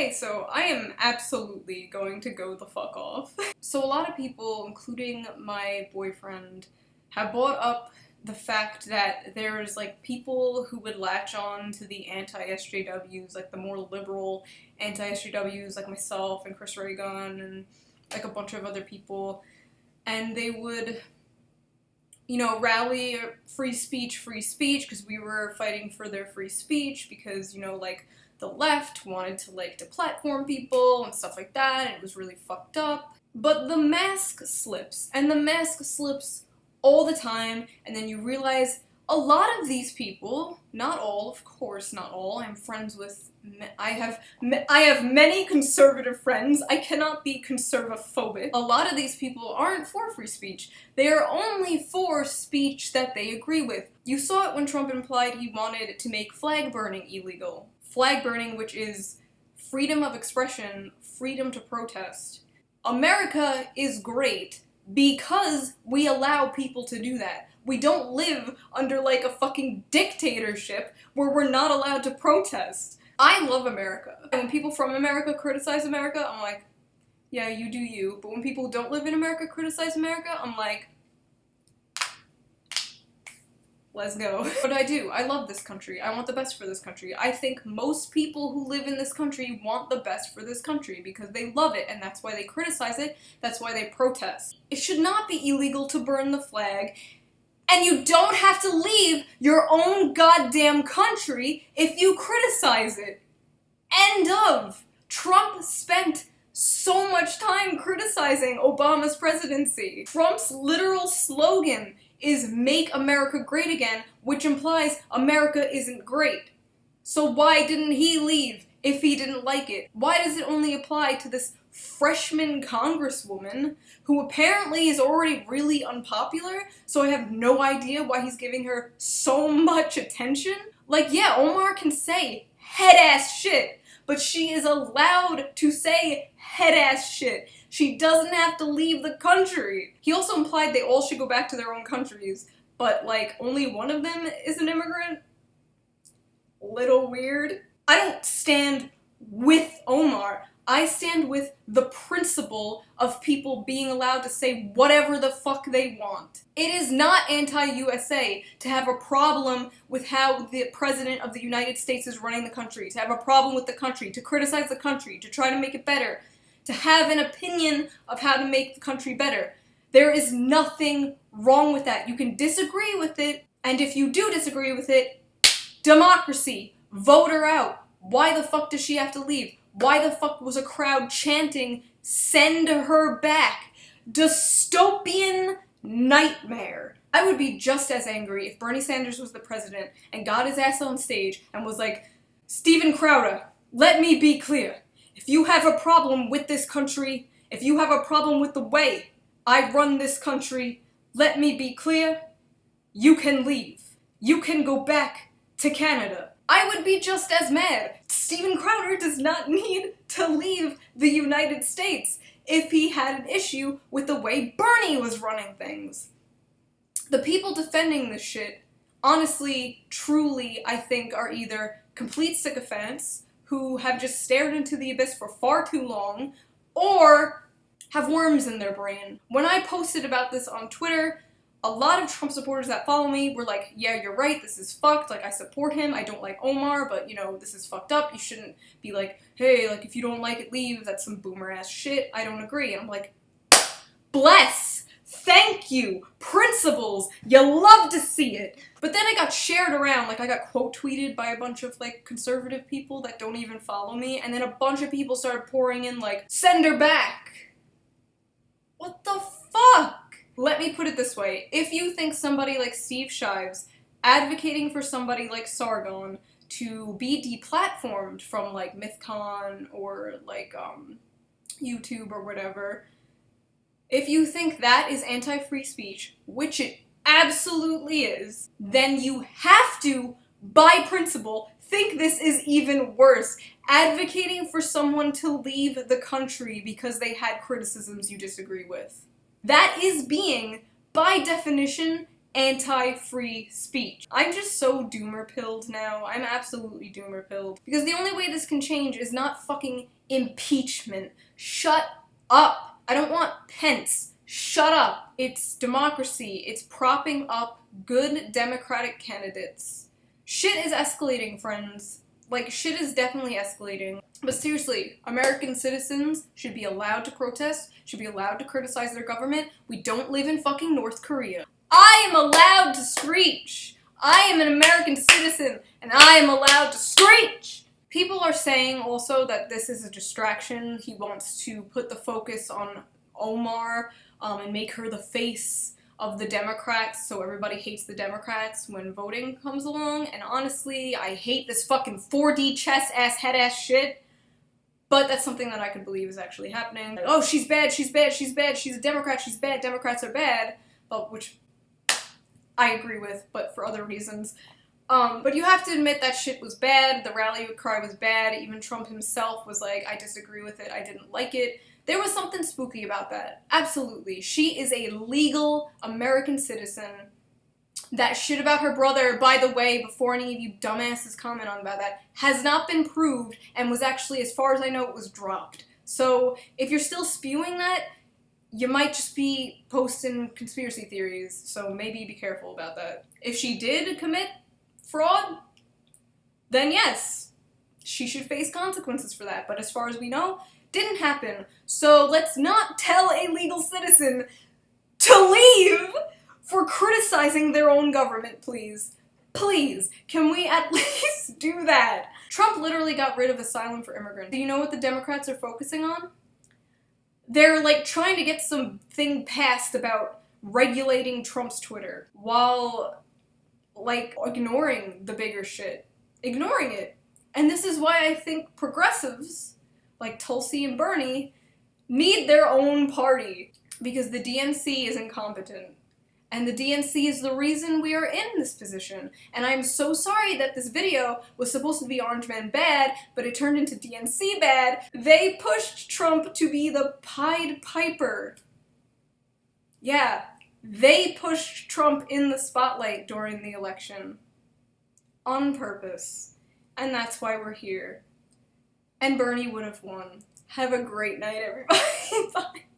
Okay, so I am absolutely going to go the fuck off. So a lot of people, including my boyfriend, have brought up the fact that there's like people who would latch on to the anti-SJWs, like the more liberal anti-SJWs like myself and Chris Reagan and like a bunch of other people, and they would, you know, rally free speech, because we were fighting for their free speech because, you know, like, the left wanted to, like, deplatform people and stuff like that, and it was really fucked up. But the mask slips, and the mask slips all the time, and then you realize a lot of these people, not all, of course not all, I'm friends with, I have many conservative friends, I cannot be conservaphobic. A lot of these people aren't for free speech. They are only for speech that they agree with. You saw it when Trump implied he wanted to make flag burning illegal. Flag burning, which is freedom of expression, freedom to protest. America is great because we allow people to do that. We don't live under like a fucking dictatorship where we're not allowed to protest. I love America. When people from America criticize America, I'm like, yeah, you do you. But when people who don't live in America criticize America, I'm like, let's go. But I do. I love this country. I want the best for this country. I think most people who live in this country want the best for this country because they love it, and that's why they criticize it. That's why they protest. It should not be illegal to burn the flag, and you don't have to leave your own goddamn country if you criticize it. End of. Trump spent so much time criticizing Obama's presidency. Trump's literal slogan is "Make America Great Again," which implies America isn't great. So why didn't he leave if he didn't like it? Why does it only apply to this freshman congresswoman who apparently is already really unpopular, so I have no idea why he's giving her so much attention? Like, yeah, Omar can say head-ass shit, but she is allowed to say head-ass shit. She doesn't have to leave the country. He also implied they all should go back to their own countries, but, like, only one of them is an immigrant? Little weird. I don't stand with Omar. I stand with the principle of people being allowed to say whatever the fuck they want. It is not anti-USA to have a problem with how the President of the United States is running the country, to have a problem with the country, to criticize the country, to try to make it better, to have an opinion of how to make the country better. There is nothing wrong with that. You can disagree with it, and if you do disagree with it, democracy, vote her out. Why the fuck does she have to leave? Why the fuck was a crowd chanting, "Send her back"? Dystopian nightmare. I would be just as angry if Bernie Sanders was the president and got his ass on stage and was like, "Steven Crowder, let me be clear. If you have a problem with this country, if you have a problem with the way I run this country, let me be clear, you can leave. You can go back to Canada." I would be just as mad. Steven Crowder does not need to leave the United States if he had an issue with the way Bernie was running things. The people defending this shit, honestly, truly, I think, are either complete sycophants who have just stared into the abyss for far too long, or have worms in their brain. When I posted about this on Twitter, a lot of Trump supporters that follow me were like, yeah, you're right, this is fucked, like, I support him, I don't like Omar, but, you know, this is fucked up, you shouldn't be like, hey, like, if you don't like it, leave, that's some boomer-ass shit, I don't agree. And I'm like, bless! Thank you! Principles! You love to see it! But then I got shared around, like, I got quote-tweeted by a bunch of, like, conservative people that don't even follow me, and then a bunch of people started pouring in, like, "Send her back!" What the fuck? Let me put it this way. If you think somebody like Steve Shives advocating for somebody like Sargon to be deplatformed from, like, MythCon or, like, YouTube or whatever, if you think that is anti-free speech, which it absolutely is, then you have to, by principle, think this is even worse. Advocating for someone to leave the country because they had criticisms you disagree with. That is being, by definition, anti-free speech. I'm just so doomer-pilled now. I'm absolutely doomer-pilled. Because the only way this can change is not fucking impeachment. Shut up. I don't want Pence. Shut up. It's democracy. It's propping up good Democratic candidates. Shit is escalating, friends. Like, shit is definitely escalating. But seriously, American citizens should be allowed to protest, should be allowed to criticize their government. We don't live in fucking North Korea. I am allowed to screech! I am an American citizen, and I am allowed to screech! People are saying also that this is a distraction. He wants to put the focus on Omar, and make her the face of the Democrats, so everybody hates the Democrats when voting comes along. And honestly, I hate this fucking 4D chess-ass head-ass shit. But that's something that I could believe is actually happening. Like, oh, she's bad, she's bad, she's bad, she's a Democrat, she's bad, Democrats are bad. But, which I agree with, but for other reasons. But you have to admit that shit was bad, the rally cry was bad, even Trump himself was like, I disagree with it, I didn't like it. There was something spooky about that. Absolutely. She is a legal American citizen. That shit about her brother, by the way, before any of you dumbasses comment on about that, has not been proved and was actually, as far as I know, it was dropped. So if you're still spewing that, you might just be posting conspiracy theories, so maybe be careful about that. If she did commit fraud, then yes, she should face consequences for that. But as far as we know, didn't happen. So let's not tell a legal citizen to leave for criticizing their own government, please. Please, can we at least do that? Trump literally got rid of asylum for immigrants. Do you know what the Democrats are focusing on? They're like trying to get something passed about regulating Trump's Twitter while like ignoring the bigger shit. Ignoring it. And this is why I think progressives like Tulsi and Bernie need their own party, because the DNC is incompetent. And the DNC is the reason we are in this position. And I'm so sorry that this video was supposed to be Orange Man bad, but it turned into DNC bad. They pushed Trump to be the Pied Piper. Yeah, they pushed Trump in the spotlight during the election. On purpose. And that's why we're here. And Bernie would have won. Have a great night, everybody. Bye.